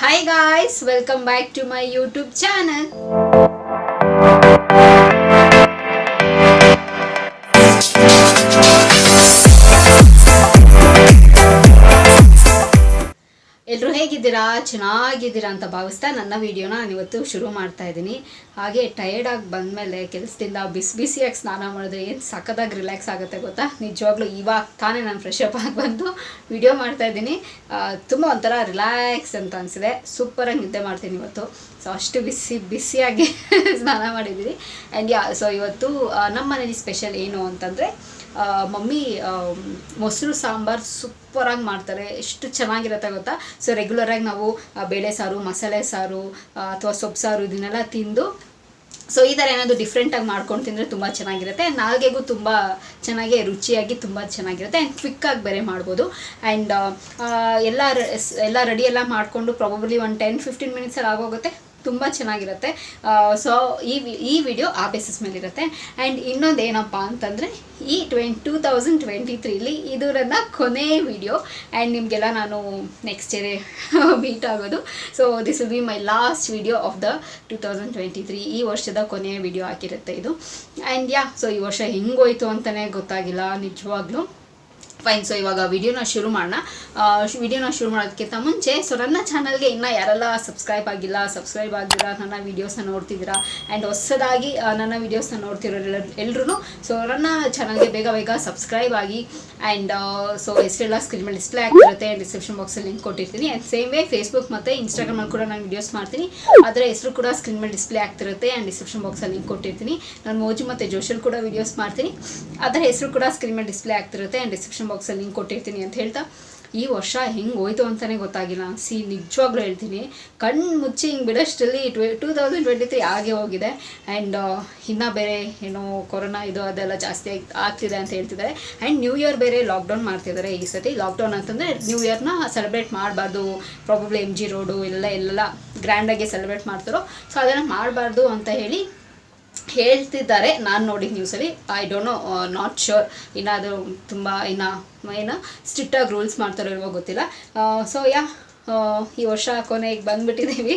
Hi guys, welcome back to my YouTube channel. ಎಲ್ಲರೂ ಹೇಗಿದ್ದೀರಾ? ಚೆನ್ನಾಗಿದ್ದೀರಾ ಅಂತ ಭಾವಿಸ್ತಾ ನನ್ನ ವಿಡಿಯೋನ ನಾನು ಇವತ್ತು ಶುರು ಮಾಡ್ತಾ ಇದ್ದೀನಿ. ಹಾಗೆ ಟಯರ್ಡ್ ಆಗಿ ಬಂದಮೇಲೆ ಕೆಲಸದಿಂದ ಬಿಸಿಯಾಗಿ ಸ್ನಾನ ಮಾಡಿದ್ರೆ ಏನು ಸಖತ್ತಾಗಿ ರಿಲ್ಯಾಕ್ಸ್ ಆಗುತ್ತೆ ಗೊತ್ತಾ. ನಿಜವಾಗ್ಲೂ ಇವಾಗ ತಾನೇ ನಾನು ಫ್ರೆಶ್ ಅಪ್ ಆಗಿ ಬಂದು ವಿಡಿಯೋ ಮಾಡ್ತಾ ಇದ್ದೀನಿ. ತುಂಬ ಒಂಥರ ರಿಲ್ಯಾಕ್ಸ್ ಅಂತ ಅನಿಸಿದೆ. ಸೂಪರಾಗಿ ನಿದ್ದೆ ಮಾಡ್ತೀನಿ ಇವತ್ತು. ಸೊ ಅಷ್ಟು ಬಿಸಿಯಾಗಿ ಸ್ನಾನ ಮಾಡಿದ್ದೀನಿ. ಆ್ಯಂಡ್ ಸೊ ಇವತ್ತು ನಮ್ಮ ಮನೇಲಿ ಸ್ಪೆಷಲ್ ಏನು ಅಂತಂದರೆ ಮಮ್ಮಿ ಮೊಸರು ಸಾಂಬಾರು ಸೂಪರಾಗಿ ಮಾಡ್ತಾರೆ. ಎಷ್ಟು ಚೆನ್ನಾಗಿರುತ್ತೆ ಗೊತ್ತಾ. ಸೊ ರೆಗ್ಯುಲರಾಗಿ ನಾವು ಬೇಳೆ ಸಾರು, ಮಸಾಲೆ ಸಾರು ಅಥವಾ ಸೊಪ್ಪು ಸಾರು ಇದನ್ನೆಲ್ಲ ತಿಂದು ಸೊ ಈ ಥರ ಏನಾದರೂ ಡಿಫ್ರೆಂಟಾಗಿ ಮಾಡ್ಕೊಂಡು ತಿಂದರೆ ತುಂಬ ಚೆನ್ನಾಗಿರುತ್ತೆ. ನಾಲ್ಗೆಗೂ ತುಂಬ ಚೆನ್ನಾಗಿ ರುಚಿಯಾಗಿ ತುಂಬ ಚೆನ್ನಾಗಿರುತ್ತೆ. ಆ್ಯಂಡ್ ಕ್ವಿಕ್ಕಾಗಿ ಬೇರೆ ಮಾಡ್ಬೋದು. ಆ್ಯಂಡ್ ಎಲ್ಲ ರೆಡಿ ಎಲ್ಲ ಮಾಡಿಕೊಂಡು ಪ್ರಾಬಬ್ಲಿ ಒಂದು 10-15 ಮಿನಿಟ್ಸಲ್ಲಿ ಆಗೋಗುತ್ತೆ. ತುಂಬ ಚೆನ್ನಾಗಿರುತ್ತೆ. ಸೊ ಈ ವಿಡಿಯೋ ಆ ಬೇಸಿಸ್ ಮೇಲಿರುತ್ತೆ. ಆ್ಯಂಡ್ ಇನ್ನೊಂದು ಏನಪ್ಪ ಅಂತಂದರೆ ಈ 2023 ಇದು ನನ್ನ ಕೊನೆ ವಿಡಿಯೋ. ಆ್ಯಂಡ್ ನಿಮಗೆಲ್ಲ ನಾನು ನೆಕ್ಸ್ಟ್ ಇಯರ್ ಮೀಟ್ ಆಗೋದು. So this will be my last video of the 2023. ಈ ವರ್ಷದ ಕೊನೆಯ ವಿಡಿಯೋ ಹಾಕಿರುತ್ತೆ ಇದು. ಆ್ಯಂಡ್ ಸೊ ಈ ವರ್ಷ ಹೆಂಗೋಯ್ತು ಅಂತಲೇ ಗೊತ್ತಾಗಿಲ್ಲ ನಿಜವಾಗ್ಲೂ. ಫೈನ್. ಸೊ ಇವಾಗ ವಿಡಿಯೋನ ಶುರು ಮಾಡೋಣ. ವಿಡಿಯೋನ ಶುರು ಮಾಡೋದಕ್ಕಿಂತ ಮುಂಚೆ ಸೊ ನನ್ನ ಚಾನಲ್ಗೆ ಇನ್ನೂ ಯಾರೆಲ್ಲ ಸಬ್ಸ್ಕ್ರೈಬ್ ಆಗಿದ್ದೀರಾ, ನನ್ನ ವೀಡಿಯೋಸ್ನ ನೋಡ್ತಿದ್ದೀರಾ ಆ್ಯಂಡ್ ಹೊಸದಾಗಿ ನನ್ನ ವೀಡಿಯೋಸ್ನ ನೋಡ್ತಿರೋ ಎಲ್ಲರೂ ಸೊ ನನ್ನ ಚಾನಲ್ಗೆ ಬೇಗ ಸಬ್ಸ್ಕ್ರೈಬ್ ಆಗಿ. ಆ್ಯಂಡ್ ಸೊ ಹೆಸರೆಲ್ಲ ಸ್ಕ್ರೀನ್ ಮೇಲೆ ಡಿಸ್ಪ್ಲೇ ಆಗ್ತಿರುತ್ತೆ. ಡಿಸ್ಕ್ರಿಪ್ಷನ್ ಬಾಕ್ಸಲ್ಲಿ ಲಿಂಕ್ ಕೊಟ್ಟಿರ್ತೀನಿ. ಆ್ಯಂಡ್ ಸೇಮ್ ವೇ ಫೇಸ್ಬುಕ್ ಮತ್ತು ಇನ್ಸ್ಟಾಗ್ರಾಮಲ್ಲಿ ಕೂಡ ನಾನು ವೀಡಿಯೋಸ್ ಮಾಡ್ತೀನಿ. ಅದರ ಹೆಸರು ಕೂಡ ಸ್ಕ್ರೀನ್ ಮೇಲೆ ಡಿಸ್ಪ್ಲೇ ಆಗ್ತಿರುತ್ತೆ. ಆ್ಯಂಡ್ ಡಿಸ್ಕ್ರಿಪ್ಷನ್ ಬಾಕ್ಸಲ್ಲಿ ಲಿಂಕ್ ಕೊಟ್ಟಿರ್ತೀನಿ. ನಾನು ಮೋಜು ಮತ್ತು ಜೋಶಲ್ಲಿ ಕೂಡ ವೀಡಿಯೋಸ್ ಮಾಡ್ತೀನಿ. ಅದರ ಹೆಸರು ಕೂಡ ಸ್ಕ್ರೀನ್ ಮೇಲೆ ಡಿಸ್ಪ್ಲೇ ಆಗ್ತಿರುತ್ತೆ. ಆ್ಯಂಡ್ ಡಿಸ್ಕ್ರಿಪ್ಷನ್ ಬಾಕ್ಸಲ್ಲಿ ಲಿಂಕ್ ಕೊಟ್ಟಿರ್ತೀನಿ ಅಂತ ಹೇಳ್ತಾ ಈ ವರ್ಷ ಹೆಂಗೆ ಹೋಯ್ತು ಅಂತಲೇ ಗೊತ್ತಾಗಿಲ್ಲ. ನಿಜವಾಗ್ಲೂ ಹೇಳ್ತೀನಿ, ಕಣ್ಣು ಮುಚ್ಚಿ ಹಿಂಗೆ ಬಿಡೋಷ್ಟರಲ್ಲಿ 2023 ಆಗೇ ಹೋಗಿದೆ. ಆ್ಯಂಡ್ ಇನ್ನೂ ಬೇರೆ ಏನೋ ಕೊರೋನಾ ಇದು ಅದೆಲ್ಲ ಜಾಸ್ತಿ ಆಗ್ತಿದೆ ಅಂತ ಹೇಳ್ತಿದ್ದಾರೆ. ಆ್ಯಂಡ್ ನ್ಯೂ ಇಯರ್ ಬೇರೆ ಲಾಕ್ಡೌನ್ ಮಾಡ್ತಿದ್ದಾರೆ ಈ ಸತಿ. ಲಾಕ್ಡೌನ್ ಅಂತಂದರೆ ನ್ಯೂ ಇಯರ್ನ ಸೆಲೆಬ್ರೇಟ್ ಮಾಡಬಾರ್ದು, ಪ್ರಾಬಬ್ಲಿ MG ರೋಡು ಎಲ್ಲ ಗ್ರ್ಯಾಂಡಾಗಿ ಸೆಲೆಬ್ರೇಟ್ ಮಾಡ್ತಾರೋ. ಸೊ ಅದನ್ನು ಮಾಡಬಾರ್ದು ಅಂತ ಹೇಳ್ತಿದ್ದಾರೆ. ನಾನು ನೋಡಿದ ನ್ಯೂಸಲ್ಲಿ. I don't know, not sure. ಇನ್ನಾದರೂ ತುಂಬ ಏನು ಸ್ಟ್ರಿಕ್ಟಾಗಿ ರೂಲ್ಸ್ ಮಾಡ್ತಾರೋ ಇಲ್ವೋ ಗೊತ್ತಿಲ್ಲ. ಸೊ ಈ ವರ್ಷ ಕೊನೆಗೆ ಬಂದುಬಿಟ್ಟಿದ್ದೀವಿ.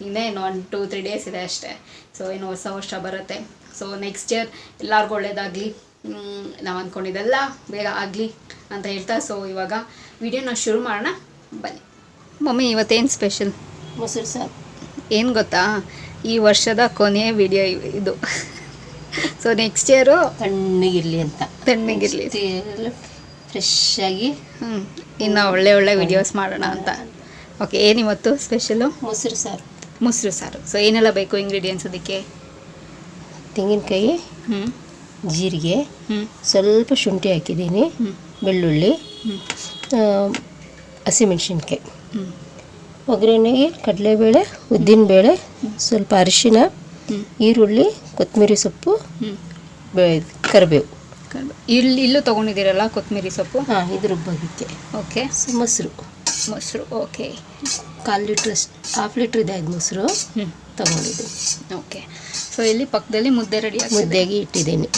ಇನ್ನೇನು 1-2-3 ಡೇಸ್ ಇದೆ ಅಷ್ಟೇ. ಸೊ ಇನ್ನು ಹೊಸ ವರ್ಷ ಬರುತ್ತೆ. ಸೊ ನೆಕ್ಸ್ಟ್ ಇಯರ್ ಎಲ್ಲರಿಗೂ ಒಳ್ಳೇದಾಗಲಿ, ನಾವು ಅಂದ್ಕೊಂಡಿದ್ದೆಲ್ಲ ಬೇಗ ಆಗಲಿ ಅಂತ ಹೇಳ್ತಾ ಸೊ ಇವಾಗ ವಿಡಿಯೋನ ಶುರು ಮಾಡೋಣ ಬನ್ನಿ. ಮಮ್ಮಿ ಇವತ್ತೇನು ಸ್ಪೆಷಲ್? ಮೊಸರು ಸಾರು. ಏನು ಗೊತ್ತಾ, ಈ ವರ್ಷದ ಕೊನೆಯ ವಿಡಿಯೋ ಇದು. ಸೊ ನೆಕ್ಸ್ಟ್ ಇಯರು ತಣ್ಣಗಿರಲಿ ಫ್ರೆಶ್ ಆಗಿ ಇನ್ನು ಒಳ್ಳೆ ವಿಡಿಯೋಸ್ ಮಾಡೋಣ ಅಂತ. ಓಕೆ, ಏನಿವತ್ತು ಸ್ಪೆಷಲು? ಮೊಸರು ಸಾರು. ಸೊ ಏನೆಲ್ಲ ಬೇಕು ಇಂಗ್ರೀಡಿಯೆಂಟ್ಸ್ ಅದಕ್ಕೆ? ತೆಂಗಿನಕಾಯಿ, ಜೀರಿಗೆ, ಸ್ವಲ್ಪ ಶುಂಠಿ ಹಾಕಿದ್ದೀನಿ, ಬೆಳ್ಳುಳ್ಳಿ, ಹಸಿಮೆಣಸಿನ್ಕಾಯಿ, ಒಗ್ಗರಣೆಗೆ ಕಡಲೆಬೇಳೆ, ಉದ್ದಿನಬೇಳೆ, ಸ್ವಲ್ಪ ಅರಿಶಿನ, ಈರುಳ್ಳಿ, ಕೊತ್ತಂಬರಿ ಸೊಪ್ಪು, ಕರಿಬೇವು. ಇಲ್ಲೂ ತೊಗೊಂಡಿದ್ದೀರಲ್ಲ ಕೊತ್ತಂಬರಿ ಸೊಪ್ಪು? ಹಾಂ, ಇದು ರುಬ್ಬೋದಕ್ಕೆ. ಓಕೆ. ಮೊಸರು ಓಕೆ. 1/4 ಲೀಟ್ರ್, 1/2 ಲೀಟ್ರ್ ಇದೆ ಮೊಸರು ತೊಗೊಂಡಿದ್ದೀನಿ. ಓಕೆ. ಸೊ ಇಲ್ಲಿ ಪಕ್ಕದಲ್ಲಿ ಮುದ್ದೆಗೆ ಇಟ್ಟಿದ್ದೀನಿ.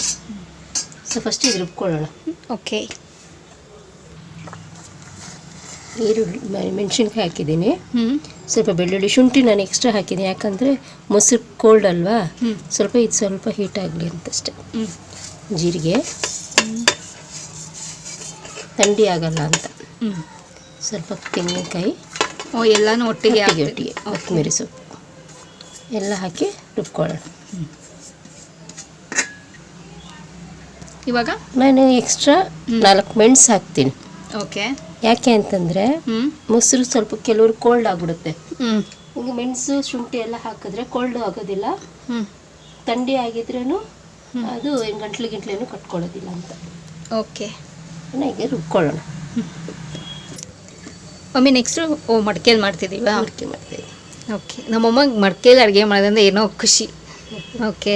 ಸೊ ಫಸ್ಟ್ ಇದು ರುಬ್ಕೊಳ್ಳೋಣ. ಓಕೆ. ಈರುಳ್ಳಿ, ಮೆಣಸಿನ್ಕಾಯಿ ಹಾಕಿದ್ದೀನಿ, ಸ್ವಲ್ಪ ಬೆಳ್ಳುಳ್ಳಿ, ಶುಂಠಿ ನಾನು ಎಕ್ಸ್ಟ್ರಾ ಹಾಕಿದ್ದೀನಿ. ಯಾಕಂದರೆ ಮೊಸರು ಕೋಲ್ಡ್ ಅಲ್ವಾ, ಸ್ವಲ್ಪ ಹೀಟ್ ಆಗಲಿ ಅಂತಷ್ಟೇ. ಜೀರಿಗೆ, ಥಂಡಿ ಆಗಲ್ಲ ಅಂತ. ಸ್ವಲ್ಪ ತೆಂಗಿನಕಾಯಿ, ಎಲ್ಲನೂ ಒಟ್ಟಿಗೆ ಕೊತ್ತಂಬರಿ ಸೊಪ್ಪು ಎಲ್ಲ ಹಾಕಿ ರುಬ್ಕೊಳ್ಳೋಣ. ಇವಾಗ ನಾನು ಎಕ್ಸ್ಟ್ರಾ 4 ಮೆಣಸು ಹಾಕ್ತೀನಿ. ಓಕೆ. ಯಾಕೆ ಅಂತಂದರೆ ಮೊಸರು ಸ್ವಲ್ಪ ಕೆಲವರು ಕೋಲ್ಡ್ ಆಗಿಬಿಡುತ್ತೆ. ಈಗ ಮೆಣಸು ಶುಂಠಿ ಎಲ್ಲ ಹಾಕಿದ್ರೆ ಕೋಲ್ಡ್ ಆಗೋದಿಲ್ಲ, ಥಂಡಿ ಆಗಿದ್ರೂ ಅದು ಗಂಟ್ಲೇನು ಕಟ್ಕೊಳ್ಳೋದಿಲ್ಲ ಅಂತ. ಓಕೆ. ಈಗ ರುಬ್ಕೊಳ್ಳೋಣ. Mummy next ಮಡಿಕೆಯಲ್ಲಿ ಮಾಡ್ತಿದ್ದೀವಾ? ಮಡಿಕೆ ಮಾಡ್ತೀವಿ. ಓಕೆ. ನಮ್ಮಮ್ಮಗೆ ಮಡಿಕೆಯಲ್ಲಿ ಅಡುಗೆ ಮಾಡೋದಂದ್ರೆ ಏನೋ ಖುಷಿ. ಓಕೆ.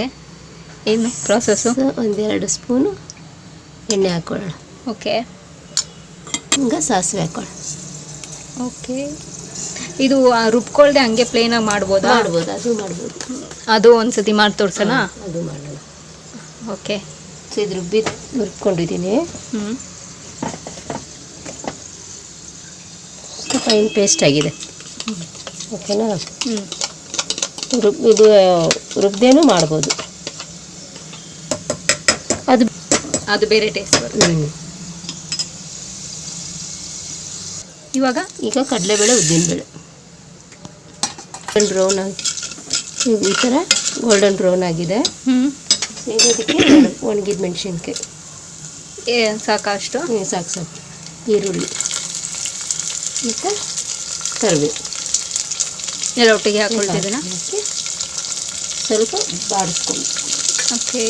ಏನು ಪ್ರಾಸೆಸ್ಸು? 1-2 ಸ್ಪೂನು ಎಣ್ಣೆ ಹಾಕ್ಕೊಳ್ಳೋಣ. ಓಕೆ. ಈಗ ಸಾಸಿವೆ ಹಾಕೋಣ. ಓಕೆ. ಇದು ರುಬ್ಕೊಳ್ದೆ ಹಂಗೆ ಪ್ಲೇನಾಗಿ ಮಾಡ್ಬೋದು? ಅದು ಒಂದ್ಸತಿ ಮಾಡಿ ತೋರ್ಸೋಣ? ಅದು ಮಾಡೋಣ. ಓಕೆ. ಸೊ ಇದು ರುಬ್ಕೊಂಡಿದ್ದೀನಿ. ಫೈನ್ ಪೇಸ್ಟ್ ಆಗಿದೆ. ಓಕೆನಾ. ಹ್ಞೂ ಇದು ರುಬ್ದೇನೂ ಮಾಡ್ಬೋದು, ಅದು ಅದು ಬೇರೆ ಟೇಸ್ಟ್ ಬರುತ್ತೆ. ಈಗ ಕಡಲೆಬೇಳೆ ಉದ್ದಿನಬೇಳೆ ಬ್ರೌನ್ ಆಗಿ ಈ ಥರ ಗೋಲ್ಡನ್ ಬ್ರೌನ್ ಆಗಿದೆ. ಈಗ ಅದಕ್ಕೆ ಒಣಗಿದ ಮೆಣಸಿನ್ಕಾಯಿ ಸಾಕಷ್ಟು. ಸಾಕು ಸಾಕು. ಈರುಳ್ಳಿ ಮತ್ತು ಕರಿಬೇವು ಎಲ್ಲ ಒಟ್ಟಿಗೆ ಹಾಕ್ಕೊಳ್ತಿದ್ದೀನ. ಸ್ವಲ್ಪ ಬಾಡಿಸ್ಕೊಂಡು. ಓಕೆ.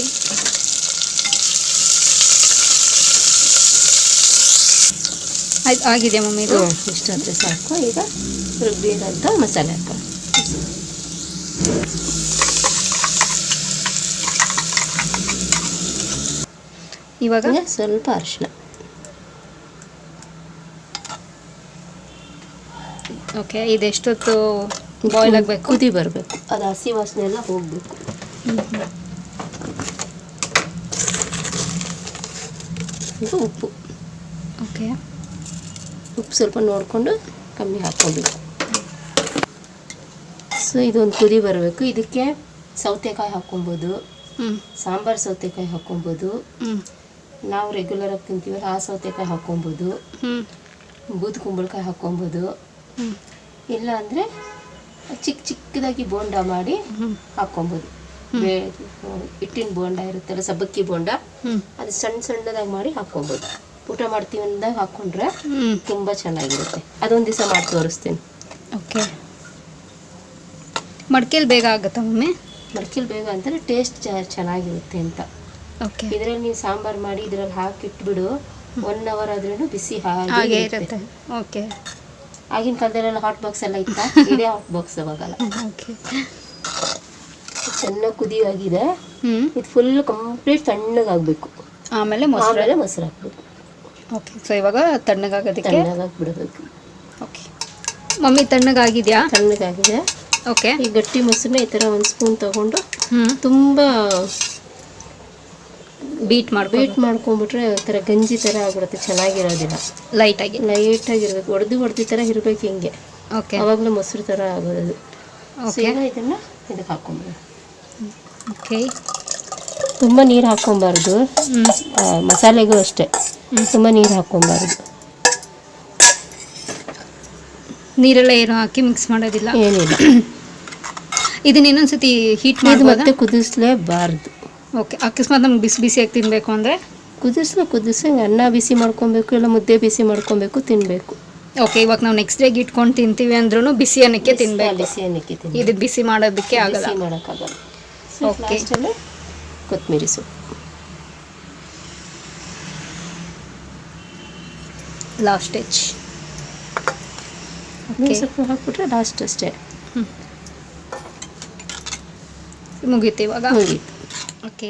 ಆಯ್ತು, ಆಗಿದೆ ಮಮ್ಮಿ ಇದು. ಇಷ್ಟಾದರೆ ಸಾಕು. ಈಗ ರುಬ್ಬಿರೋಂಥ ಮಸಾಲೆ ಹಾಕೋಣ. ಇವಾಗ ಸ್ವಲ್ಪ ಅರಿಶಿನ. ಓಕೆ. ಇದೆಷ್ಟೊತ್ತು ಬಾಯ್ಲ್ ಆಗಬೇಕು? ಕುದಿ ಬರಬೇಕು, ಅದು ಹಸಿ ವಾಸನೆ ಎಲ್ಲ ಹೋಗಬೇಕು. ಈಗ ಉಪ್ಪು. ಓಕೆ. ಉಪ್ಪು ಸ್ವಲ್ಪ ನೋಡಿಕೊಂಡು ಕಮ್ಮಿ ಹಾಕ್ಕೊಬೇಕು. ಸೊ ಇದೊಂದು ಕುದಿ ಬರಬೇಕು. ಇದಕ್ಕೆ ಸೌತೆಕಾಯಿ ಹಾಕ್ಕೊಬೋದು, ಸಾಂಬಾರು ಸೌತೆಕಾಯಿ ಹಾಕ್ಕೊಬೋದು, ನಾವು ರೆಗ್ಯುಲರಾಗಿ ತಿಂತೀವಲ್ಲ ಆ ಸೌತೆಕಾಯಿ ಹಾಕ್ಕೊಬೋದು, ಬೂದು ಕುಂಬಳಕಾಯಿ ಹಾಕ್ಕೊಬೋದು, ಇಲ್ಲ ಅಂದರೆ ಚಿಕ್ಕ ಚಿಕ್ಕದಾಗಿ ಬೋಂಡ ಮಾಡಿ ಹಾಕ್ಕೊಬೋದು. ಹಿಟ್ಟಿನ ಬೋಂಡ ಇರುತ್ತಲ್ಲ, ಸಬ್ಬಕ್ಕಿ ಬೋಂಡ, ಅದು ಸಣ್ಣ ಸಣ್ಣದಾಗಿ ಮಾಡಿ ಹಾಕ್ಕೊಬೋದು. ಊಟ ಮಾಡ್ತೀವಿ ಅಂದಾಗ ಹಾಕ್ಕೊಂಡ್ರೆ ತುಂಬ ಚೆನ್ನಾಗಿರುತ್ತೆ. ಅದೊಂದು ದಿವಸ ಮಾಡಿ ತೋರಿಸ್ತೀನಿ. ಓಕೆ. ಮಡಿಕೆಲಿ ಬೇಗ ಆಗುತ್ತಾ ಮಮ್ಮಿ? ಮಡಿಕೆಲಿ ಬೇಗ ಅಂತಂದರೆ ಟೇಸ್ಟ್ ಚೆನ್ನಾಗಿರುತ್ತೆ ಅಂತ. ಓಕೆ. ಇದರಲ್ಲಿ ನೀವು ಸಾಂಬಾರು ಮಾಡಿ ಇದರಲ್ಲಿ ಹಾಕಿಟ್ಬಿಡು, 1 hour ಆದ್ರೂ ಬಿಸಿ ಹಾಗೆ ಇರುತ್ತೆ. ಓಕೆ. ಆಗಿನ ಕಾಲದಲ್ಲೆಲ್ಲ ಹಾಟ್ ಬಾಕ್ಸ್ ಎಲ್ಲ ಇತ್ತ, ಇದೇ ಹಾಟ್ ಬಾಕ್ಸ್ ಅವಾಗಲ್ಲ. ಓಕೆ. ಚೆನ್ನಾಗಿ ಕುದಿಯಾಗಿದೆ. ಇದು ಫುಲ್ ಕಂಪ್ಲೀಟ್ ತಣ್ಣಗಾಗಬೇಕು. ಆಮೇಲೆ ಮೊಸರು ಹಾಕ್ಬೇಕು. ಓಕೆ. ಸೊ ಇವಾಗ ತಣ್ಣಗಾಗೋದಕ್ಕೆ ತಣ್ಣಗಾಗ್ಬಿಡಬೇಕು. ಓಕೆ ಮಮ್ಮಿ, ತಣ್ಣಗಾಗಿದೆಯಾ? ತಣ್ಣಗಾಗಿದೆ. ಓಕೆ. ಈ ಗಟ್ಟಿ ಮೊಸರನ್ನ ಈ ಥರ 1 ಸ್ಪೂನ್ ತೊಗೊಂಡು ತುಂಬ ಬೀಟ್ ಮಾಡ್ಕೊಂಡ್ಬಿಟ್ರೆ ಒಂಥರ ಗಂಜಿ ಥರ ಆಗ್ಬಿಡುತ್ತೆ, ಚೆನ್ನಾಗಿರೋದಿಲ್ಲ. ಲೈಟಾಗಿರ್ಬೇಕು, ಹೊಡೆದು ಥರ ಇರಬೇಕು ಹಿಂಗೆ. ಓಕೆ. ಆವಾಗಲೂ ಮೊಸರು ಥರ ಆಗೋದು. ಓಕೆ. ಇದನ್ನು ಇದಕ್ಕೆ ಹಾಕ್ಕೊಂಬೋದು. ಓಕೆ. ತುಂಬ ನೀರು ಹಾಕ್ಕೊಬಾರ್ದು, ಮಸಾಲೆಗೂ ಅಷ್ಟೇ. ತುಂಬ ನೀರು ಹಾಕ್ಕೊಬಾರ್ದು. ನೀರೆಲ್ಲ ಏನು ಹಾಕಿ ಮಿಕ್ಸ್ ಮಾಡೋದಿಲ್ಲ? ಏನಿಲ್ಲ. ಇದನ್ನ ಇನ್ನೊಂದ್ಸತಿ ಹೀಟ್ ಮಾಡಿ ಮತ್ತೆ ಕುದಿಸ್ಲೇಬಾರ್ದು. ಓಕೆ. ಅಕಸ್ಮಾತ್ ನಮ್ಗೆ ಬಿಸಿ ಬಿಸಿಯಾಗಿ ತಿನ್ನಬೇಕು ಅಂದರೆ ಕುದಿಸಿ ಅನ್ನ ಬಿಸಿ ಮಾಡ್ಕೊಬೇಕು, ಇಲ್ಲ ಮುದ್ದೆ ಬಿಸಿ ಮಾಡ್ಕೊಬೇಕು, ತಿನ್ನಬೇಕು. ಓಕೆ. ಇವಾಗ ನಾವು ನೆಕ್ಸ್ಟ್ ಡೇಗೆ ಇಟ್ಕೊಂಡು ತಿಂತೀವಿ ಅಂದ್ರೂ ಬಿಸಿ ಅನ್ನಕ್ಕೆ ತಿನ್ನಬೇಕು. ಬಿಸಿ ಅನ್ನಕ್ಕೆ ತಿನ್ಬೇಕು. ಇದು ಬಿಸಿ ಮಾಡೋದಕ್ಕೆ ಆಗಲ್ಲ, ಬಿಸಿ ಮಾಡೋಕ್ಕಾಗಲ್ಲ. ಓಕೆ. ಕೊತ್ತಂಬರಿ ಸೊಪ್ಪು ಲಾಸ್ಟ್ ಸ್ಟೇಜ್. ಸೊಪ್ಪು ಹಾಕ್ಬಿಟ್ರೆ ಲಾಸ್ಟ್ ಅಷ್ಟೇ. ಮುಗೀತು ಇವಾಗ. ಮುಗೀತು. ಓಕೆ.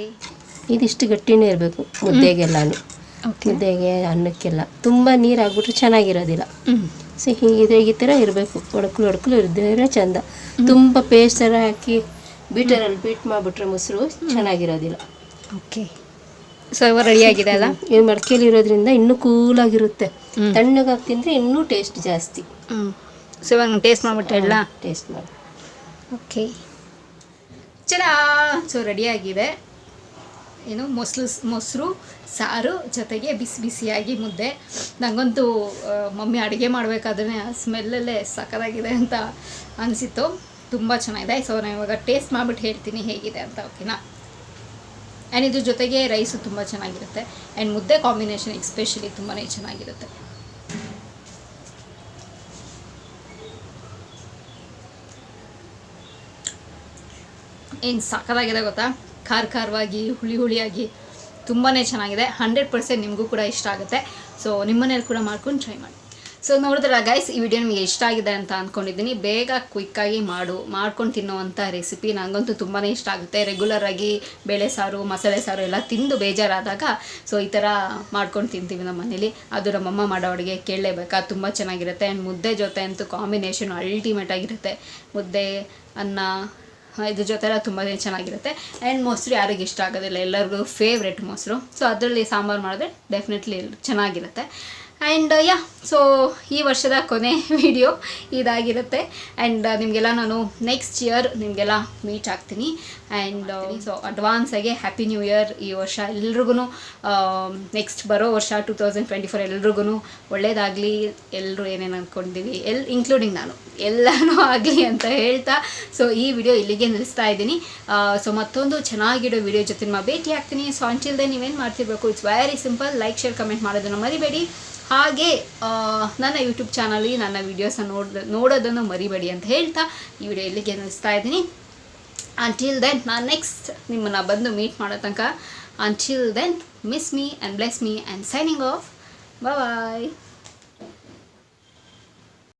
ಇದಿಷ್ಟು ಗಟ್ಟಿನೇ ಇರಬೇಕು ಮುದ್ದೆಗೆಲ್ಲನೂ. ಮುದ್ದೆಗೆ ಅನ್ನಕ್ಕೆಲ್ಲ ತುಂಬ ನೀರು ಆಗ್ಬಿಟ್ರೆ ಚೆನ್ನಾಗಿರೋದಿಲ್ಲ. ಸೊ ಹೀಗೆ ಈ ಥರ ಇರಬೇಕು, ಒಡಕಲು ಇದ್ದರೆ ಚೆಂದ. ತುಂಬ ಪೇಸ್ಟ್ ಥರ ಹಾಕಿ ಬೀಟರಲ್ಲಿ ಬೀಟ್ ಮಾಡಿಬಿಟ್ರೆ ಮೊಸರು ಚೆನ್ನಾಗಿರೋದಿಲ್ಲ. ಓಕೆ. ಸೊ ಇವಾಗ ರೆಡಿ ಆಗಿದೆ ಅಲ್ಲ? ಈ ಮಡಿಕೆಲಿ ಇರೋದ್ರಿಂದ ಇನ್ನೂ ಕೂಲಾಗಿರುತ್ತೆ. ತಣ್ಣಗಾಗಿ ತಿಂದರೆ ಇನ್ನೂ ಟೇಸ್ಟ್ ಜಾಸ್ತಿ. ಸೊ ಇವಾಗ ಟೇಸ್ಟ್ ಮಾಡಿಬಿಟ್ಟೆ ಎಲ್ಲ? ಟೇಸ್ಟ್ ಮಾಡಿ. ಓಕೆ. ಚಲಾ. ಸೊ ರೆಡಿಯಾಗಿದೆ. ಏನು ಮೊಸರು ಸಾರು ಜೊತೆಗೆ ಬಿಸಿ ಬಿಸಿಯಾಗಿ ಮುದ್ದೆ. ನನಗಂತೂ ಮಮ್ಮಿ ಅಡುಗೆ ಮಾಡಬೇಕಾದ್ರೆ ಆ ಸ್ಮೆಲ್ಲಲ್ಲೇ ಸಕ್ಕತ್ತಾಗಿದೆ ಅಂತ ಅನಿಸಿತ್ತು. ತುಂಬ ಚೆನ್ನಾಗಿದೆ. ಸೊ ನಾನು ಇವಾಗ ಟೇಸ್ಟ್ ಮಾಡಿಬಿಟ್ಟು ಹೇಳ್ತೀನಿ ಹೇಗಿದೆ ಅಂತ, ಓಕೆನಾ? ಆ್ಯಂಡ್ ಇದ್ರ ಜೊತೆಗೆ ರೈಸು ತುಂಬ ಚೆನ್ನಾಗಿರುತ್ತೆ. ಆ್ಯಂಡ್ ಮುದ್ದೆ ಕಾಂಬಿನೇಷನ್ ಎಸ್ಪೆಷಲಿ ತುಂಬಾ ಚೆನ್ನಾಗಿರುತ್ತೆ. ಏನು ಸಕ್ಕತ್ತಾಗಿದೆ ಗೊತ್ತಾ? ಖಾರವಾಗಿ ಹುಳಿಯಾಗಿ ತುಂಬಾ ಚೆನ್ನಾಗಿದೆ. 100% ನಿಮಗೂ ಕೂಡ ಇಷ್ಟ ಆಗುತ್ತೆ. ಸೊ ನಿಮ್ಮನೇಲಿ ಕೂಡ ಮಾಡ್ಕೊಂಡು ಟ್ರೈ ಮಾಡಿ. ಸೊ ನೋಡಿದ್ರಲ್ಲ ಗೈಸ್, ಈ ವಿಡಿಯೋ ನಿಮಗೆ ಇಷ್ಟ ಆಗಿದೆ ಅಂತ ಅಂದ್ಕೊಂಡಿದ್ದೀನಿ. ಬೇಗ ಕ್ವಿಕ್ಕಾಗಿ ಮಾಡ್ಕೊಂಡು ತಿನ್ನೋವಂಥ ರೆಸಿಪಿ ನನಗಂತೂ ತುಂಬಾ ಇಷ್ಟ ಆಗುತ್ತೆ. ರೆಗ್ಯುಲರಾಗಿ ಬೇಳೆ ಸಾರು ಮಸಾಲೆ ಸಾರು ಎಲ್ಲ ತಿಂದು ಬೇಜಾರಾದಾಗ ಸೊ ಈ ಥರ ಮಾಡ್ಕೊಂಡು ತಿಂತೀವಿ ನಮ್ಮ ಮನೇಲಿ. ಅದು ನಮ್ಮಮ್ಮ ಮಾಡೋ ಅಡುಗೆ ಕೇಳಲೇಬೇಕಾ, ತುಂಬ ಚೆನ್ನಾಗಿರುತ್ತೆ. ಆ್ಯಂಡ್ ಮುದ್ದೆ ಜೊತೆ ಅಂತೂ ಕಾಂಬಿನೇಷನ್ ಅಲ್ಟಿಮೇಟ್ ಆಗಿರುತ್ತೆ. ಮುದ್ದೆ ಅನ್ನ ಇದ್ರ ಜೊತೆ ಎಲ್ಲ ತುಂಬಾ ಚೆನ್ನಾಗಿರುತ್ತೆ. ಆ್ಯಂಡ್ ಮೊಸರು ಯಾರಿಗೆ ಇಷ್ಟ ಆಗೋದಿಲ್ಲ, ಎಲ್ಲರಿಗೂ ಫೇವ್ರೆಟ್ ಮೊಸರು. ಸೊ ಅದರಲ್ಲಿ ಸಾಂಬಾರು ಮಾಡಿದ್ರೆ ಡೆಫಿನೆಟ್ಲಿ ಚೆನ್ನಾಗಿರುತ್ತೆ. ಆ್ಯಂಡ್ ಸೊ ಈ ವರ್ಷದ ಕೊನೆ ವಿಡಿಯೋ ಇದಾಗಿರುತ್ತೆ. ಆ್ಯಂಡ್ ನಿಮಗೆಲ್ಲ ನಾನು ನೆಕ್ಸ್ಟ್ ಇಯರ್ ನಿಮಗೆಲ್ಲ ಮೀಟ್ ಆಗ್ತೀನಿ. ಆ್ಯಂಡ್ ಸೊ ಅಡ್ವಾನ್ಸಾಗೆ ಹ್ಯಾಪಿ ನ್ಯೂ ಇಯರ್. ಈ ವರ್ಷ ಎಲ್ರಿಗೂ ನೆಕ್ಸ್ಟ್ ಬರೋ ವರ್ಷ 2024 ಎಲ್ರಿಗೂ ಒಳ್ಳೇದಾಗಲಿ. ಎಲ್ಲರೂ ಏನೇನು ಅಂದ್ಕೊಂಡಿದ್ದೀವಿ ಇನ್ಕ್ಲೂಡಿಂಗ್ ನಾನು ಎಲ್ಲನೂ ಆಗಲಿ ಅಂತ ಹೇಳ್ತಾ ಸೊ ಈ ವಿಡಿಯೋ ಇಲ್ಲಿಗೆ ನಿಲ್ಲಿಸ್ತಾ ಇದ್ದೀನಿ. ಸೊ ಮತ್ತೊಂದು ಚೆನ್ನಾಗಿರೋ ವಿಡಿಯೋ ಜೊತೆ ನಿಮ್ಮ ಭೇಟಿ ಆಗ್ತೀನಿ. ಸೊ ಅಂಟಿಲ್ದೆ ನೀವೇನು ಮಾಡ್ತಿರ್ಬೇಕು, it's very simple. Like, share, comment ಮಾಡೋದನ್ನು ಮರಿಬೇಡಿ. ಹಾಗೆ ನನ್ನ ಯೂಟ್ಯೂಬ್ ಚಾನಲಲ್ಲಿ ನನ್ನ ವೀಡಿಯೋಸನ್ನು ನೋಡೋದನ್ನು ಮರಿಬೇಡಿ ಅಂತ ಹೇಳ್ತಾ ಈ ವಿಡಿಯೋ ಇಲ್ಲಿಗೆ ನಿಲ್ಲಿಸ್ತಾ ಇದ್ದೀನಿ. ಅಂಟಿಲ್ ದೆನ್ ನಾನು ನೆಕ್ಸ್ಟ್ ನಿಮ್ಮನ್ನು ಬಂದು ಮೀಟ್ ಮಾಡೋ ತನಕ until then miss me and bless me and signing off. Bye.